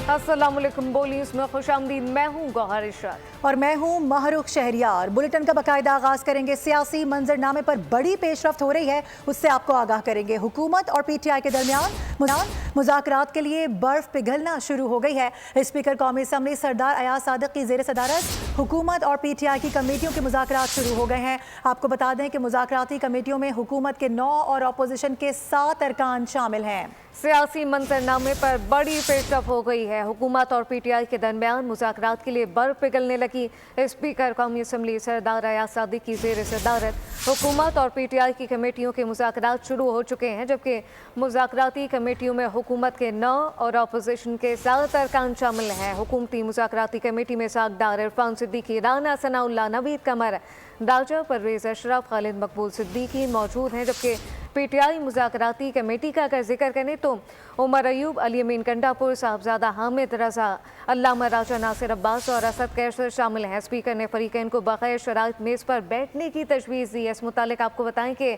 अस्सलामुअलैकुम बोलीस में खुशामदीद। मैं हूँ गौहर इरशाद और मैं हूँ महरुख शहरियार। बुलेटिन का बाकायदा आगाज करेंगे। सियासी मंजरनामे पर बड़ी पेशरफ्त हो रही है, उससे आपको आगाह करेंगे। हुकूमत और पीटीआई के दरमियान मुज़ाकरात के लिए बर्फ पिघलना शुरू हो गई है। स्पीकर कौमी असम्बली सरदार अयाज सादिक की ज़ेर सदारत हुकूमत और पीटीआई की कमेटियों के मुज़ाकरात शुरू हो गए हैं। आपको बता दें कि मुज़ाकराती कमेटियों में हुकूमत के 9 और अपोजिशन के 7 अरकान शामिल हैं। सियासी मंजरनामे पर बड़ी पेशरफ्त हो गई है। हुकूमत और पीटीआई के दरमियान मुज़ाकरात के लिए बर्फ पिघलने लगी। स्पीकर कौमी असम्बली सरदार अयाज सादिक की ज़ेर सदारत हुकूमत और पीटीआई की कमेटियों के मुज़ाकरात शुरू हो चुके हैं, जबकि मुज़ाकराती कमेटियों में हुकूमत के 9 और अपोजिशन के 7 अरकान शामिल हैं। हुकूमती मुज़ाकराती कमेटी में सागदार इरफान सिद्दीकी, राना सनाउल्लाह, नवीद कमर, राजा परवेज़ अशरफ, खालिद मकबूल सिद्दीकी मौजूद हैं। जबकि पीटीआई मुज़ाकराती कमेटी का अगर जिक्र करें तो उमर अयूब, अली अमीन गंडापुर, साहबजादा हामिद रजा, अल्लामा राजा नासिर अब्बास और असद कैसर शामिल हैं। स्पीकर ने फरीकैन को बगैर शराइत मेज़ पर बैठने की तजवीज़ दी है। इस मुतालिक आपको बताएं कि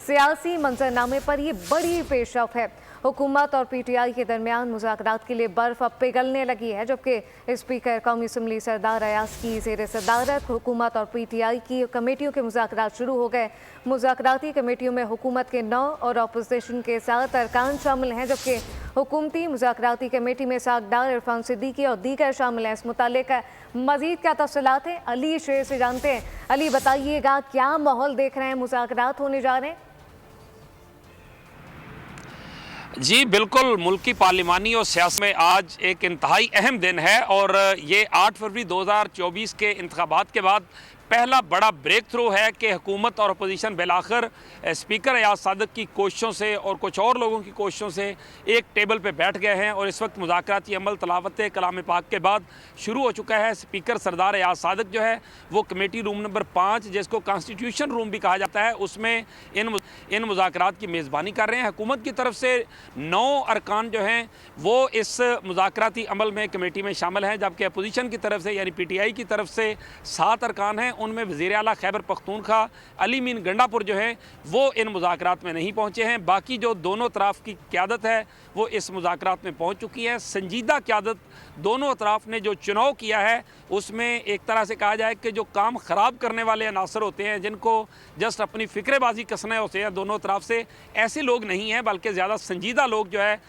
सियासी मंजरनामे पर यह बड़ी पेशरफ्त है। हुकूमत और पीटीआई के दरमियान मुज़ाकरात के लिए बर्फ अब पिघलने लगी है, जबकि स्पीकर कौमी असम्बली सरदार अयाज की ज़ेर सदारत हुकूमत और पीटीआई की कमेटियों के मुज़ाकरात शुरू हो गए। मुज़ाकराती कमेटियों में हुकूमत के 9 और अपोजिशन के 7 अरकान शामिल हैं, जबकि हुकूमती मुज़ाकराती कमेटी में सागदार इरफान सिद्दीकी और दीगर शामिल हैं। इस मुतालिक मज़ीद क्या तफसीलात हैं, अली शेर से जानते हैं। अली बताइएगा, क्या माहौल देख रहे हैं, मुज़ाकरात होने जा रहे हैं? जी बिल्कुल, मुल्की पार्लिमानी और सियासत में आज एक इंतहाई अहम दिन है और ये 8 फरवरी 2024 के इंतखाबात के बाद पहला बड़ा ब्रेक थ्रू है कि हुकूमत और अपोजिशन बिलाखिर स्पीकर अयाज सादिक की कोशिशों से और कुछ और लोगों की कोशिशों से एक टेबल पे बैठ गए हैं और इस वक्त मुज़ाकराती अमल तलावत कलाम पाक के बाद शुरू हो चुका है। स्पीकर सरदार अयाज सादिक जो है वो कमेटी रूम नंबर 5, जिसको कॉन्स्टिट्यूशन रूम भी कहा जाता है, उसमें इन मुज़ाकरात की मेज़बानी कर रहे हैं। हुकूमत की तरफ से 9 अरकान जो हैं वो इस मुज़ाकराती अमल में कमेटी में शामिल हैं, जबकि अपोजिशन की तरफ से यानी पीटीआई की तरफ से 7 अरकान हैं। उनमें वज़ीर आला खैबर पख्तूनख्वा अली अमीन गंडापुर जो हैं वो इन मुज़ाकरात में नहीं पहुँचे हैं। बाकी जो दोनों तरफ की क़यादत है वो इस मुज़ाकरात में पहुँच चुकी है। संजीदा क़यादत दोनों अतराफ़ ने जो चुनाव किया है उसमें एक तरह से कहा जाए कि जो काम ख़राब करने वाले अनासर होते हैं, जिनको जस्ट अपनी फ़िक्रेबाजी कसने होते हैं, दोनों तरफ से ऐसे लोग नहीं हैं, बल्कि ज़्यादा संजीदा लोग जो है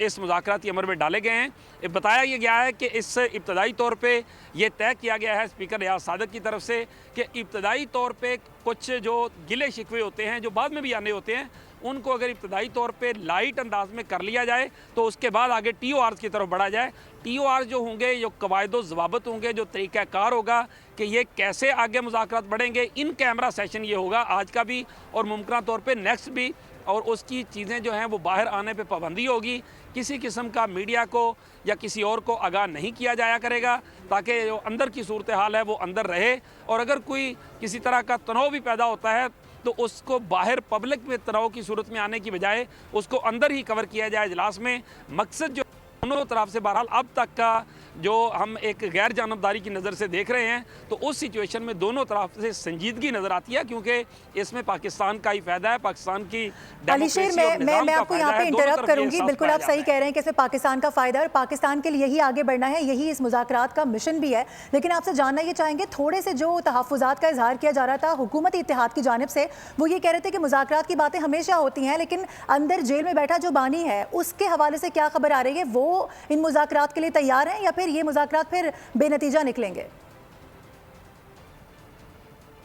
इस मुज़ाकराती अमल में डाले गए हैं। बताया ये गया है कि इस इब्तदाई तौर पर यह तय किया गया है स्पीकर अयाज सादिक की तरफ से कि इब्तदाई तौर पे कुछ जो गिले शिकवे होते हैं, जो बाद में भी आने होते हैं, उनको अगर इब्तदाई तौर पे लाइट अंदाज में कर लिया जाए तो उसके बाद आगे TOR की तरफ बढ़ा जाए। TOR जो होंगे, जो कवायदो ज़वाबत होंगे, जो तरीक़ाकार होगा कि ये कैसे आगे मुज़ाकरात बढ़ेंगे, इन कैमरा सेशन ये होगा आज का भी और मुमकिन तौर पे नेक्स्ट भी, और उसकी चीज़ें जो हैं वो बाहर आने पे पाबंदी होगी। किसी किस्म का मीडिया को या किसी और को आगाह नहीं किया जाया करेगा, ताकि जो अंदर की सूरत हाल है वो अंदर रहे, और अगर कोई किसी तरह का तनाव भी पैदा होता है तो उसको बाहर पब्लिक में तनाव की सूरत में आने की बजाय उसको अंदर ही कवर किया जाए इजलास में। मकसद जो दोनों तरफ से बहरहाल अब तक का जो हम एक गैर जानबदारी की नज़र से देख रहे हैं, तो उस सिचुएशन में दोनों तरफ से संजीदगी नज़र आती है, क्योंकि इसमें पाकिस्तान का ही फ़ायदा है, पाकिस्तान की अलीशेर, मैं आपको यहाँ पे इंटरप्ट करूंगी। बिल्कुल आप सही कह रहे हैं कि इसमें पाकिस्तान का फ़ायदा है और पाकिस्तान के लिए यही आगे बढ़ना है, यही इस मुज़ाकरात का मिशन भी है। लेकिन आपसे जानना ये चाहेंगे, थोड़े से जो तहफ़्फ़ुज़ात का इजहार किया जा रहा था हुकूमती इत्तेहाद की जानिब से, वो ये कह रहे थे कि मुज़ाकरात की बातें हमेशा होती हैं, लेकिन अंदर जेल में बैठा जो बानी है उसके हवाले से क्या खबर आ रही है? वो इन मुज़ाकरात के लिए तैयार हैं या फिर ये मुज़ाकरात फिर बेनतीजा निकलेंगे?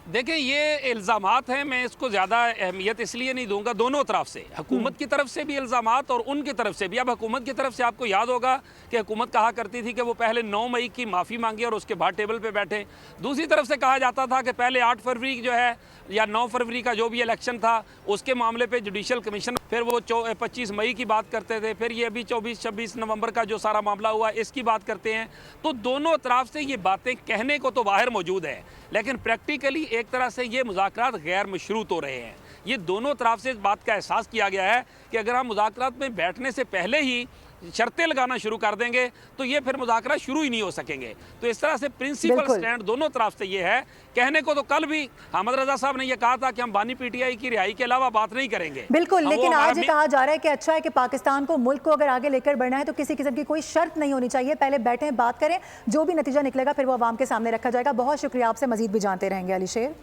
देखिए, ये इल्ज़ामात हैं, मैं इसको ज़्यादा अहमियत इसलिए नहीं दूंगा। दोनों तरफ से, हुकूमत की तरफ से भी इल्ज़ामात और उनकी तरफ से भी। अब हुकूमत की तरफ से आपको याद होगा कि हुकूमत कहा करती थी कि वो पहले 9 मई की माफ़ी मांगी और उसके बाद टेबल पे बैठे। दूसरी तरफ से कहा जाता था कि पहले 8 फरवरी जो है या 9 फरवरी का जो भी इलेक्शन था उसके मामले पे जुडिशल कमीशन, फिर वो 25 मई की बात करते थे, फिर ये अभी 24-26 नवंबर का जो सारा मामला हुआ इसकी बात करते हैं। तो दोनों तरफ से ये बातें कहने को तो बाहर मौजूद है, लेकिन प्रैक्टिकली एक तरह से ये मुज़ाकरात गैर मशरूत हो रहे हैं। ये दोनों तरफ से इस बात का एहसास किया गया है कि अगर हम मुज़ाकरात में बैठने से पहले ही शर्तें लगाना शुरू कर देंगे तो ये फिर मुज़ाकरा शुरू ही नहीं हो सकेंगे। तो इस तरह से प्रिंसिपल बिल्कुल। स्टैंड दोनों तरफ से ये है। कहने को तो कल भी अहमद रजा साहब ने ये कहा था कि हम बानी पीटीआई की रिहाई के अलावा बात नहीं करेंगे। बिल्कुल, हम वो लेकिन हमारा आज ये कहा जा रहा है कि अच्छा है कि पाकिस्तान को, मुल्क को अगर आगे लेकर बढ़ना है तो किसी किस्म की कोई शर्त नहीं होनी चाहिए, पहले बैठें, बात करें, जो भी नतीजा निकलेगा फिर वो अवाम के सामने रखा जाएगा। बहुत शुक्रिया, आपसे मजीद भी जानते रहेंगे अली शेर।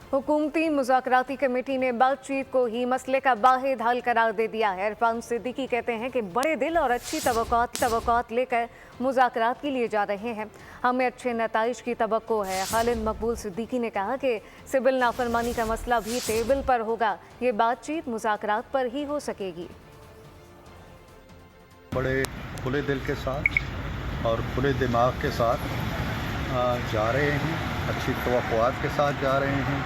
हुकूमती मुज़ाकराती कमेटी ने बातचीत को ही मसले का वाहिद हल करार दे दिया है। इरफान सिद्दीकी कहते हैं कि बड़े दिल और अच्छी तवक्कुआत लेकर मुज़ाकरात के लिए जा रहे हैं, हमें अच्छे नताइज की तवक्को है। खालिद मकबूल सिद्दीकी ने कहा कि सिविल नाफरमानी का मसला भी टेबल पर होगा, ये बातचीत मुज़ाकरात पर ही हो सकेगी। बड़े खुले दिल के साथ और खुले दिमाग के साथ जा रहे हैं, अच्छी तवक्कुआत के साथ जा रहे हैं।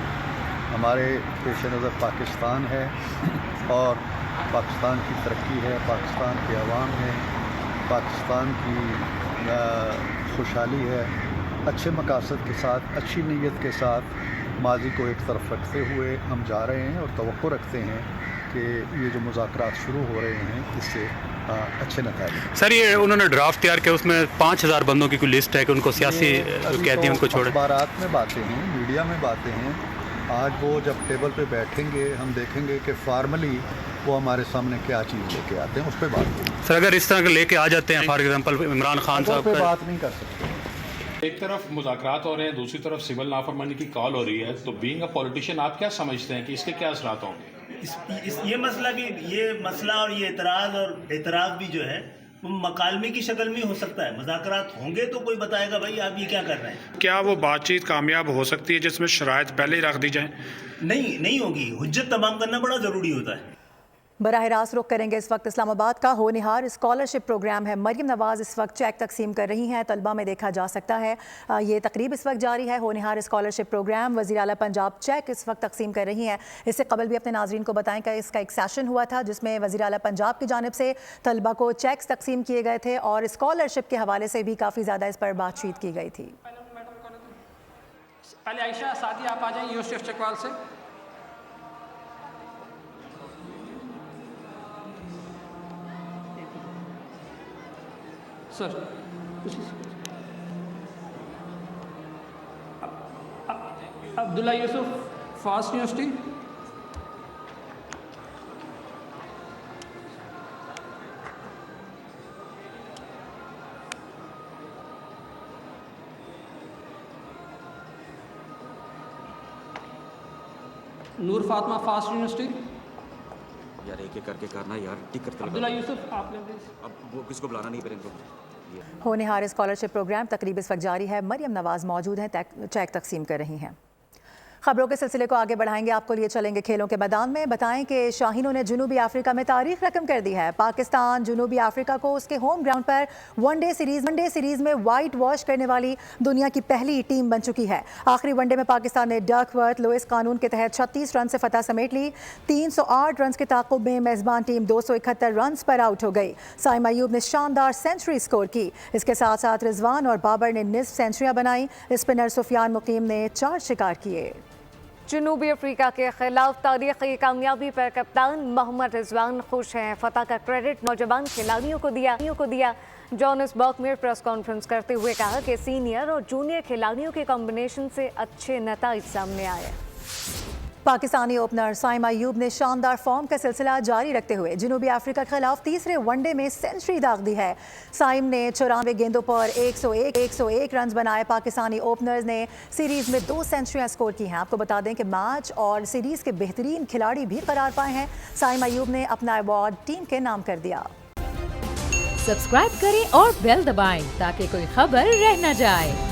हमारे पेश नज़र पाकिस्तान है और पाकिस्तान की तरक्की है, पाकिस्तान के अवाम है, पाकिस्तान की खुशहाली है। अच्छे मकासद के साथ, अच्छी नीयत के साथ माजी को एक तरफ रखते हुए हम जा रहे हैं और तवक्को रखते हैं कि ये जो मुज़ाकरात शुरू हो रहे हैं इससे अच्छे नतीजे। सर, ये उन्होंने ड्राफ्ट तैयार किया, उसमें 5000 बंदों की कोई लिस्ट है कि उनको सियासी कैदी उनको छोड़े। अखबारात में बातें हैं, मीडिया में बातें हैं। आज वो जब टेबल पे बैठेंगे हम देखेंगे कि फार्मली वो हमारे सामने क्या चीज़ लेके आते हैं, उस पर बात होगी। सर, अगर इस तरह के लेके आ जाते हैं, फॉर एग्जांपल इमरान खान साहब पे का, बात नहीं कर सकते। एक तरफ मुज़ाकरात हो रहे हैं, दूसरी तरफ सिविल नाफरमानी की कॉल हो रही है, तो बीइंग अ पॉलिटिशियन आप क्या समझते हैं कि इसके क्या असरात होंगे? ये मसला और ये एतराज़ भी जो है वो मकालमे की शक्ल में हो सकता है। मुज़ाकरात होंगे तो कोई बताएगा भाई आप ये क्या कर रहे हैं। क्या वो बातचीत कामयाब हो सकती है जिसमें शराइत पहले ही रख दी जाए? नहीं होगी। हुज्जत तमाम करना बड़ा ज़रूरी होता है। बराह रास्त रुख करेंगे इस वक्त इस्लामाबाद का। होनहार स्कॉलरशिप प्रोग्राम है, मरियम नवाज़ इस वक्त चेक तकसीम कर रही हैं, तलबा में देखा जा सकता है। ये तकरीब इस वक्त जारी है, होनहार स्कॉलरशिप प्रोग्राम। वज़ीर आला पंजाब चेक इस वक्त तकसीम कर रही हैं। इससे कबल भी अपने नाज़रीन को बताएं कि इसका एक सेशन हुआ था जिसमें वज़ीर आला पंजाब की जानिब से तलबा को चेक्स तकसीम किए गए थे और स्कॉलरशिप के हवाले से भी काफ़ी ज़्यादा इस पर बातचीत की गई थी। पहले आयशा सादी आप आ जाएं यूसुफ चकवाल से। Sir, Abdullah Yusuf, FAST university. Noor Fatima, FAST university. यार एक एक करके करना यार, टिक करते अब्दुल्ला यूसुफ, आप ले प्लीज। अब वो किसको बुलाना नहीं पड़ेगा। होनहार स्कॉलरशिप प्रोग्राम तकरीब इस वक्त जारी है। मरियम नवाज़ मौजूद हैं, चेक तकसीम कर रही हैं। खबरों के सिलसिले को आगे बढ़ाएंगे, आपको लिए चलेंगे खेलों के मैदान में। बताएं कि शाहीनों ने जनूबी अफ्रीका में तारीख रकम कर दी है। पाकिस्तान जनूबी अफ्रीका को उसके होम ग्राउंड पर वनडे सीरीज में वाइट वॉश करने वाली दुनिया की पहली टीम बन चुकी है। आखिरी वनडे में पाकिस्तान ने डकवर्थ लुइस कानून के तहत 36 रन से फतह समेट ली। 308 रन के ताक़ुब में मेज़बान टीम 271 रन पर आउट हो गई। साइम अयूब ने शानदार सेंचुरी स्कोर की। इसके साथ साथ रिजवान और बाबर ने निस्फ सेंचुरियां बनाई। स्पिनर सुफियान मुकीम ने 4 शिकार किए। जनूबी अफ्रीका के खिलाफ तारीखी कामयाबी पर कप्तान मोहम्मद रिजवान खुश हैं। फतह का क्रेडिट नौजवान खिलाड़ियों को दिया। जोहान्सबर्ग में प्रेस कॉन्फ्रेंस करते हुए कहा कि सीनियर और जूनियर खिलाड़ियों के कॉम्बिनेशन से अच्छे नतीजे सामने आए। पाकिस्तानी ओपनर साइम अयूब ने शानदार फॉर्म का सिलसिला जारी रखते हुए जनूबी अफ्रीका के खिलाफ तीसरे वनडे में सेंचुरी दाग दी है। साइम ने 94 गेंदों पर 101 रन बनाए। पाकिस्तानी ओपनर्स ने सीरीज में 2 सेंचुरियां स्कोर की हैं। आपको बता दें कि मैच और सीरीज के बेहतरीन खिलाड़ी भी करार पाए हैं। साइम अयूब ने अपना अवार्ड टीम के नाम कर दिया। सब्सक्राइब करें और बेल दबाएं ताकि कोई खबर रह न जाए।